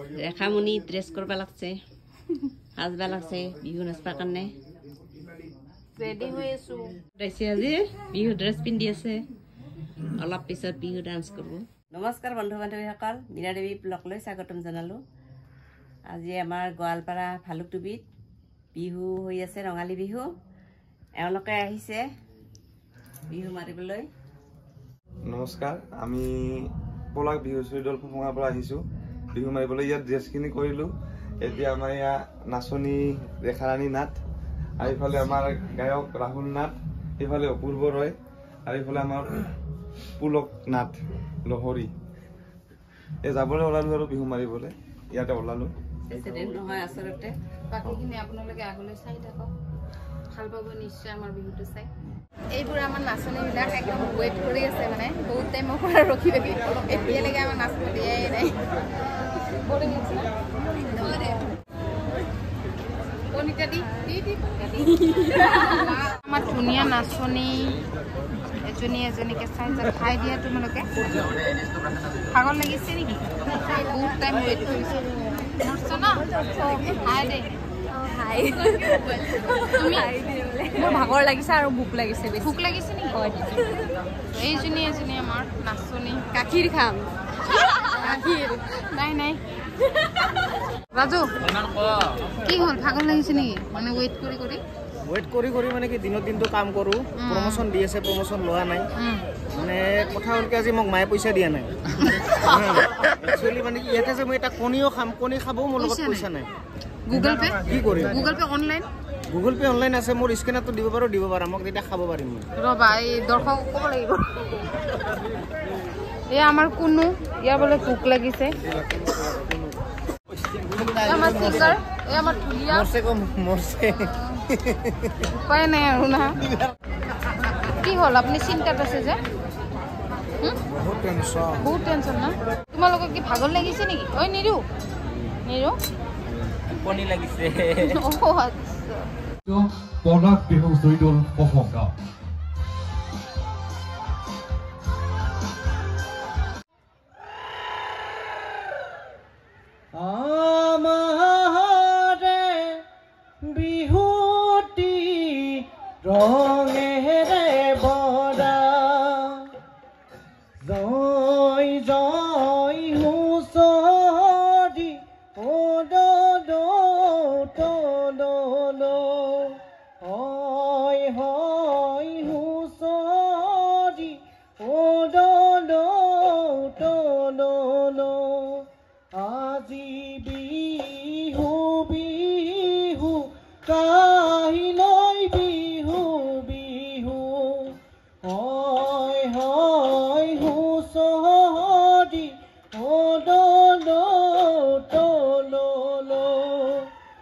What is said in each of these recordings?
Rekhamoni dress কৰিব লাগছে সাজবা লাগছে বিহু নাচবাৰ কাৰণে ৰেডি হৈ আছো আজি বিহু ড্ৰেছ পিন্ধি আছে অলপ পিছত বিহু ডান্স কৰিব নমস্কাৰ বন্ধু বান্ধৱীসকল মীৰা দেৱী ব্লগলৈ স্বাগতম জনালো আজি আমাৰ গোৱালপাৰা ভালুকটুবিত বিহু হৈ আছে ৰঙালী বিহু এওঁলোকে আহিছে বিহু মাৰিবলৈ নমস্কাৰ আমি পলাক বিহু চৈদল ফুফুঙাৰ পৰা আহিছো বিহু মাৰিবলৈ ইয়াত ড্ৰেছখিনি কৰিলো এতিয়া আমাৰ ইয়া নাচনী ৰেখাৰাণী নাথ আৰু ইফালে আমাৰ গায়ক ৰাহুল নাথ ইফালে অপূৰ্ব ৰয় আৰু ইফালে আমাৰ পুলক নাথ লহৰী এই যাবলৈ ওলালো আৰু বিহু মাৰিবলৈ ইয়াতে ওলালো নহয় আচলতে বাকীখিনি আপোনালোকে আগলৈ চাই থাকক ভাল পাব নিশ্চয় আমাৰ বিহুটো চাই এইবোৰ আমাৰ নাচনীবিলাক একদম ৱেইট কৰি আছে মানে বহুত টাইমৰ পৰা ৰখি ৰখি এতিয়ালৈকে আমাৰ নাচিব দিয়াই নাই আমাৰ ধুনীয়া নাচনী এজনী এজনীকে চাই খাই দিয়া তোমালোকে ভাগৰ লাগিছে নেকি বহুত টাইম ৱেইট কৰিছে মোৰ ভাগৰ লাগিছে আৰু ভোক লাগিছে ভোক লাগিছে নেকি এইজনী এজনী আমাৰ নাচনী গাখীৰ খাম গাখীৰ নাই নাই ৰাজু কি হ'ল ভাগৰ লাগিছে নেকি মানে ৱেইট কৰি মানে কি দিনৰ দিনটো কাম কৰো প্ৰমোচন দি আছে প্ৰমোচন লোৱা নাই মানে কথা হ'ল কি আজি মোক মায়ে পইচা দিয়া নাই একচুৱেলি মানে কি ইয়াতে যে মই এটা কণীও খাম কণী খাবও মোৰ লগত পইচা নাই গুগল পে কি কৰিম গুগল পে অনলাইন আছে মোৰ স্কেনাৰটো দিব পাৰা মোক তেতিয়া খাব পাৰিম ৰবা এই দৰ্শক ক'ব লাগিব এই আমাৰ কোনো ইয়াৰ বোলে ভোক লাগিছে আমাৰ চিংগাৰ এই আমাৰ ধুলিয়া মৰছে উপায় নাই আৰু না কি হ'ল আপুনি চিন্তাত আছে যে বহুত টেনচন না তোমালোকক কি ভাগৰ লাগিছে নেকি ঐ নিৰু কণী লাগিছে পলাক বিহু চৈদল ফুফুঙা আমারে বিহুটি রঙেরে বরা জয় জয় হুসরি ও দো দো তো দো দো হয় হয় হুসরি ও দো দো তো দো দো আজি বিহু বিহু কাহিলৈ বিহু বিহু হয় হয় হুঁচৰি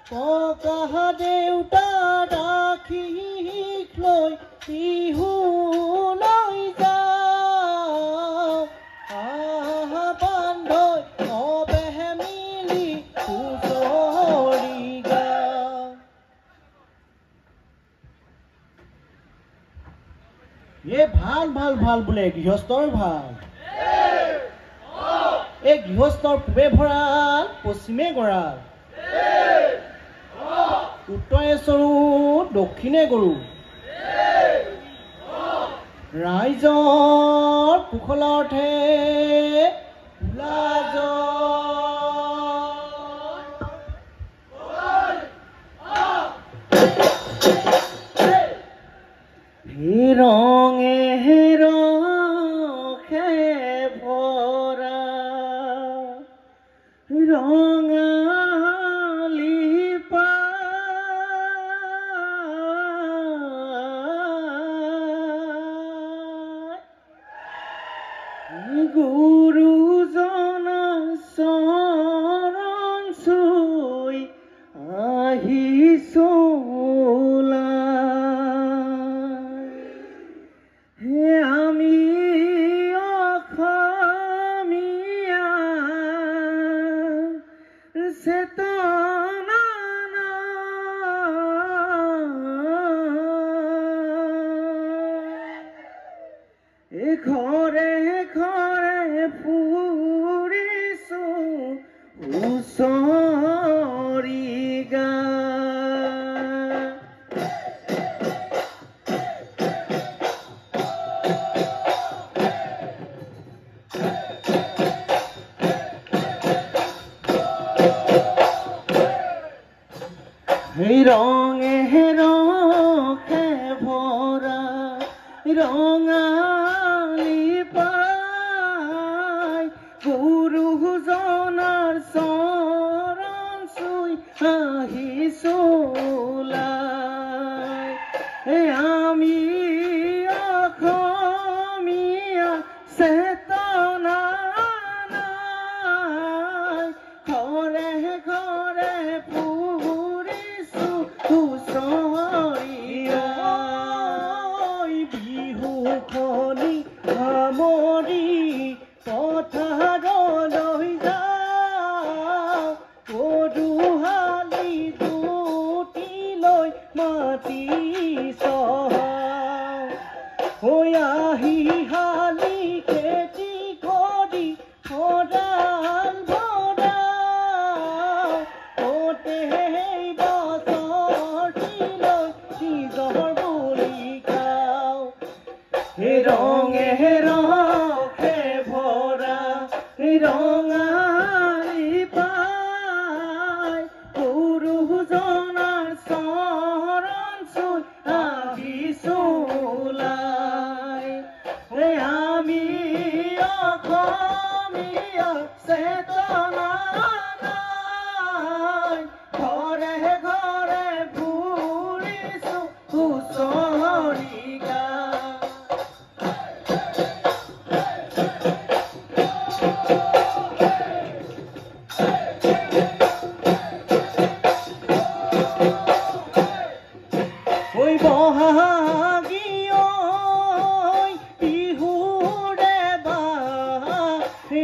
ককা দেউতা ৰাখিক লৈ বিহু লৈ যাওঁ বান্ধৈ অবেহে মিলি হুঁচৰি গাওঁ ভাল বোলে গৃহস্থৰ ভাল এই গৃহস্থৰ পূবে ভঁৰাল পশ্চিমে গঁৰাল উত্তৰে চৰু দক্ষিণে গৰু ৰাইজৰ কুশলাৰ্থে ৰঙে ৰখে ভৰা ৰঙালী পা ৰঙে ৰঙে ভৰা ৰঙালী পাই গুৰুজনাৰ চৰণ চুই আহিছো ওলাই আমি অসমীয়া চেতনা নাই ঘৰে ঘৰে বিহুখনি সামৰি পথাৰলৈ যাওঁ গৰুহালি দুটিলৈ মাটি চহাওঁ আহি হালি খেতি কৰি ভঁৰাল ভৰাওঁ ওতে ৰঙে ৰঙে ভৰা ৰঙালী পাই গুৰুজনাৰ চৰণ চুই আহিছো ওলাই আমি অসমীয়া চেতনা নাই ঘৰে ঘৰে ফুৰিছো হুঁচৰি গাই বহাগীয় বিহুৰে বা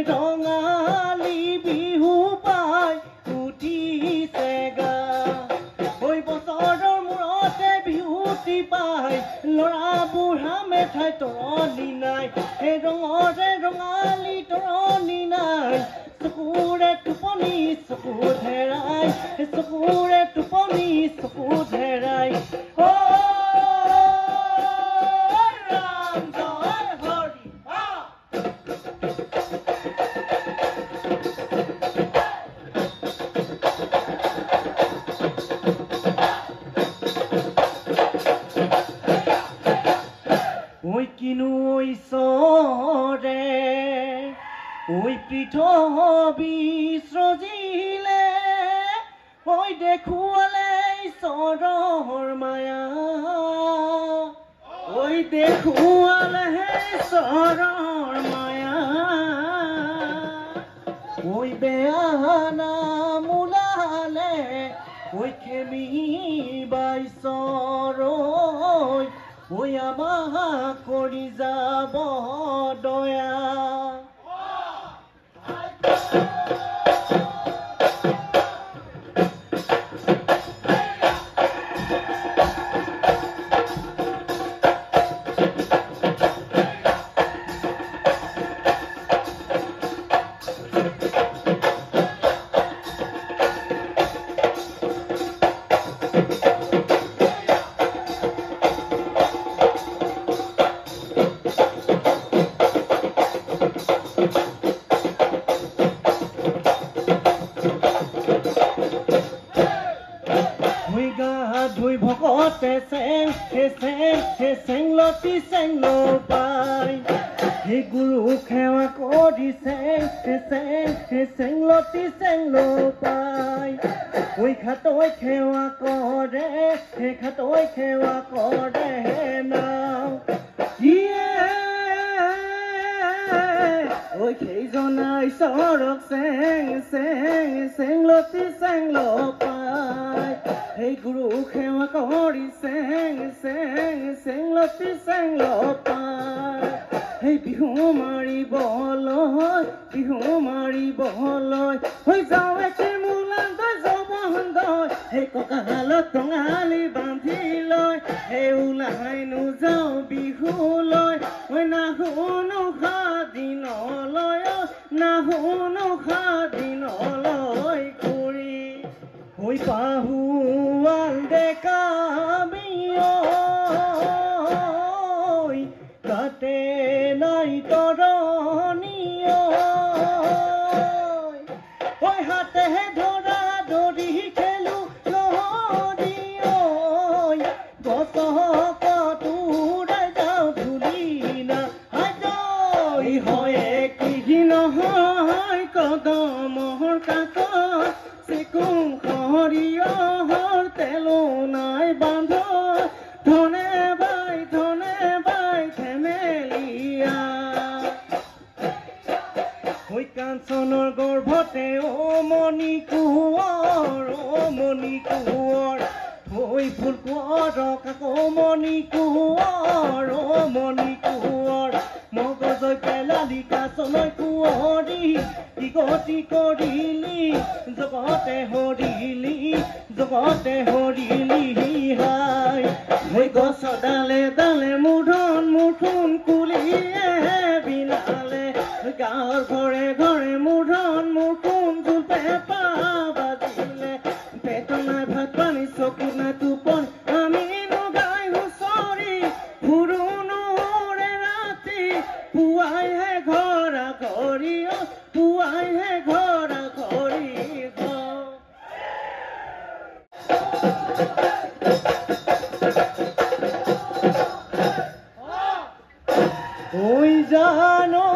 ৰঙালী বিহু পাই উঠিছে গা বছৰৰ মূৰতে বিহুটি পাই ল'ৰা বুঢ়া মেঠাই তৰণি নাই সেই ৰঙৰে ৰঙালী তৰণি নাই চকুৰে টোপনি চকু ধেৰাই চকুৰে টোপনি চকু ধেৰাই কিনো ঈশ্বৰে পৃথিৱী সৃজিলে দেখুৱালে ঈশ্বৰৰ মায়া দেখুৱালে ঈশ্বৰৰ মায়া বেয়া নাম ওলালে খেমি বাইছৰ আমাক কৰি যাব দয়া ধুই ভকতে চেংলতি চেংল পাই সেই গুৰু সেৱা কৰি চেংলতি চেংল পাই খাতৈ সেৱা কৰে খাতৈ সেৱা কৰে নাও সেইজনা ঈশ্বৰক চেংলতি চেংল পাই সেই গুৰু সেৱা কৰি চেংলতি চেংল পাই সেই বিহু মাৰিবলৈ হৈ যাওঁ একে মূলান্ত জবন্ধ সেই কঁকালত টঙালি বান্ধি লৈ সেই ওলাই নোযাওঁ বিহুলৈ নাশুনো সাদিনলৈ কৰি হৈ পাহুৱাল ডেকা তাতে নাই তৰণীয় কদমৰ কাকত চিকুম সৰিয়হৰ তেলো নাই বান্ধ ধনে বাই থেমেলিয়া হৈ কাঞ্চনৰ গৰ্ভতে অমণি কোঁৱৰ হৈ ফুল কোঁৱৰ কাকমণি কোঁৱৰ মগজৈ পেলালি কাঞ্চনৈ কোঁৱৰী কি গতি কৰিলি জগতে হৰিলি হাই হৈ গছ ডালে ডালে মুঠোন কুলিয়ে বিনালে গাঁৱৰ ঘৰে ঘৰে মুঠোন জোল পেঁপা বাজিলে পেট নাই ভাত পানী চকু নাই টোপনি আমি গাই হুঁচৰি ফুৰোনোৰে ৰাতি পুৱাইহে ঘৰা ঘৰি ঐ জানো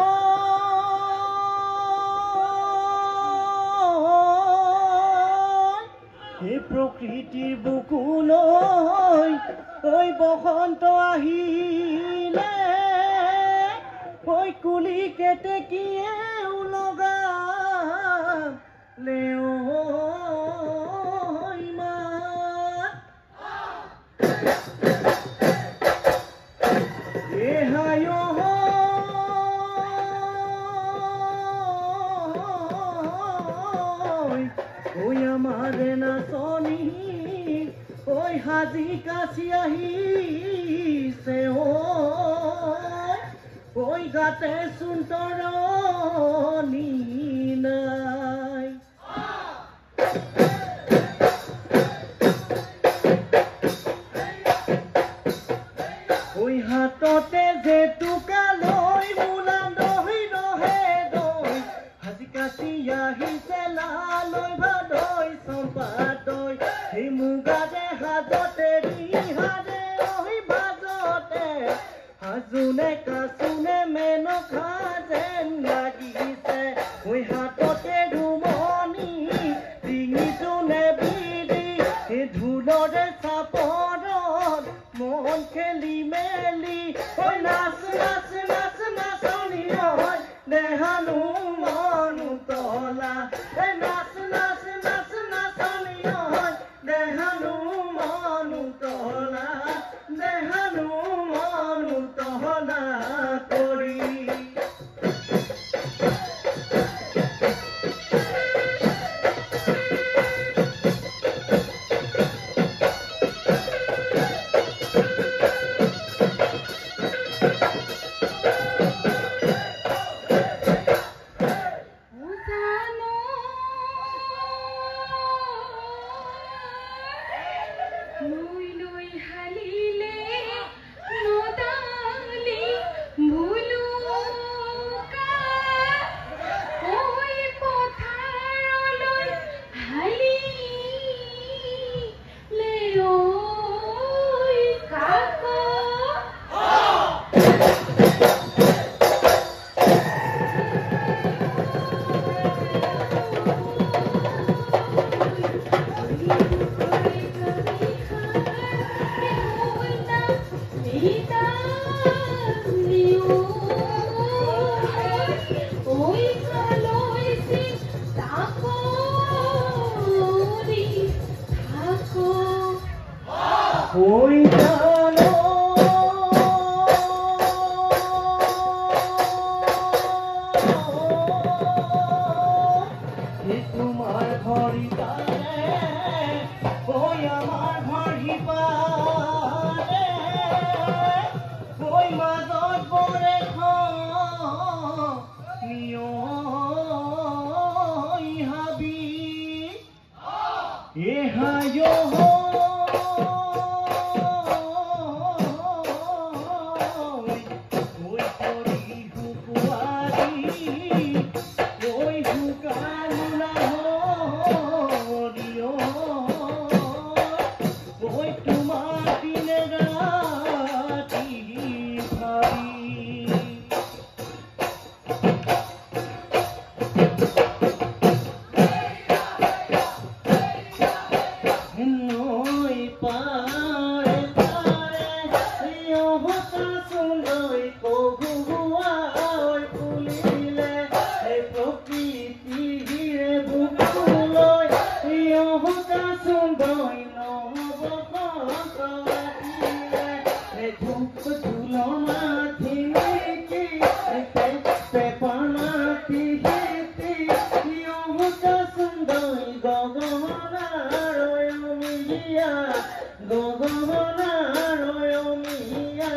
এই প্ৰকৃতিৰ বুকুলৈ ঐ বসন্ত আহিলে ঐ কুলি কেতেকীয়ে উলগালে আমারে নাচনি ওই হাজি কাছি আহিছে ওই গাতে সুন্তরনি নাই ওই হাততে যে টুকা লৈ মুলা দহি ৰহে দৈ হাজি কাছি আহিছে লালৈ ভাদৈ সম্পাদৈ সেই মুগাৰে হাজতে ৰিহাৰে ঐ ভাজতে হাজুনে কাচুনে মেনকা যেন লাগিছে ঐ হাততে ধুমনি ডিঙিটোনে বিৰি ঢোলৰে চাপৰত মন খেলি মেলি ঐ নাচ নাচ নাচ নাচনি হয় দেহানো মনো তলা নাচ নাচ নাচ নাচনি হয় দেহানো মনো তলা কৰি তোমাৰ ঘড়ি ওই আমাৰ ঘড়ি পাৰে ওই মাজত পৰে হাবি এ হায় ভাবি তিৰে বুকুলৈ ইহকা সুন্দৰ নহব ককাটিৰে ধূপ তুলনা ঠিকি পেপানা তিহিতি ইহকা সুন্দৰ গগনাৰ অমিয়া গগনাৰ অমিয়া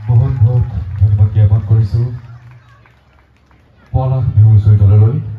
বহুত বহুত ধন্যবাদ জ্ঞাপন কৰিছোঁ পলাশ বিহু হুঁচৰি দললৈ।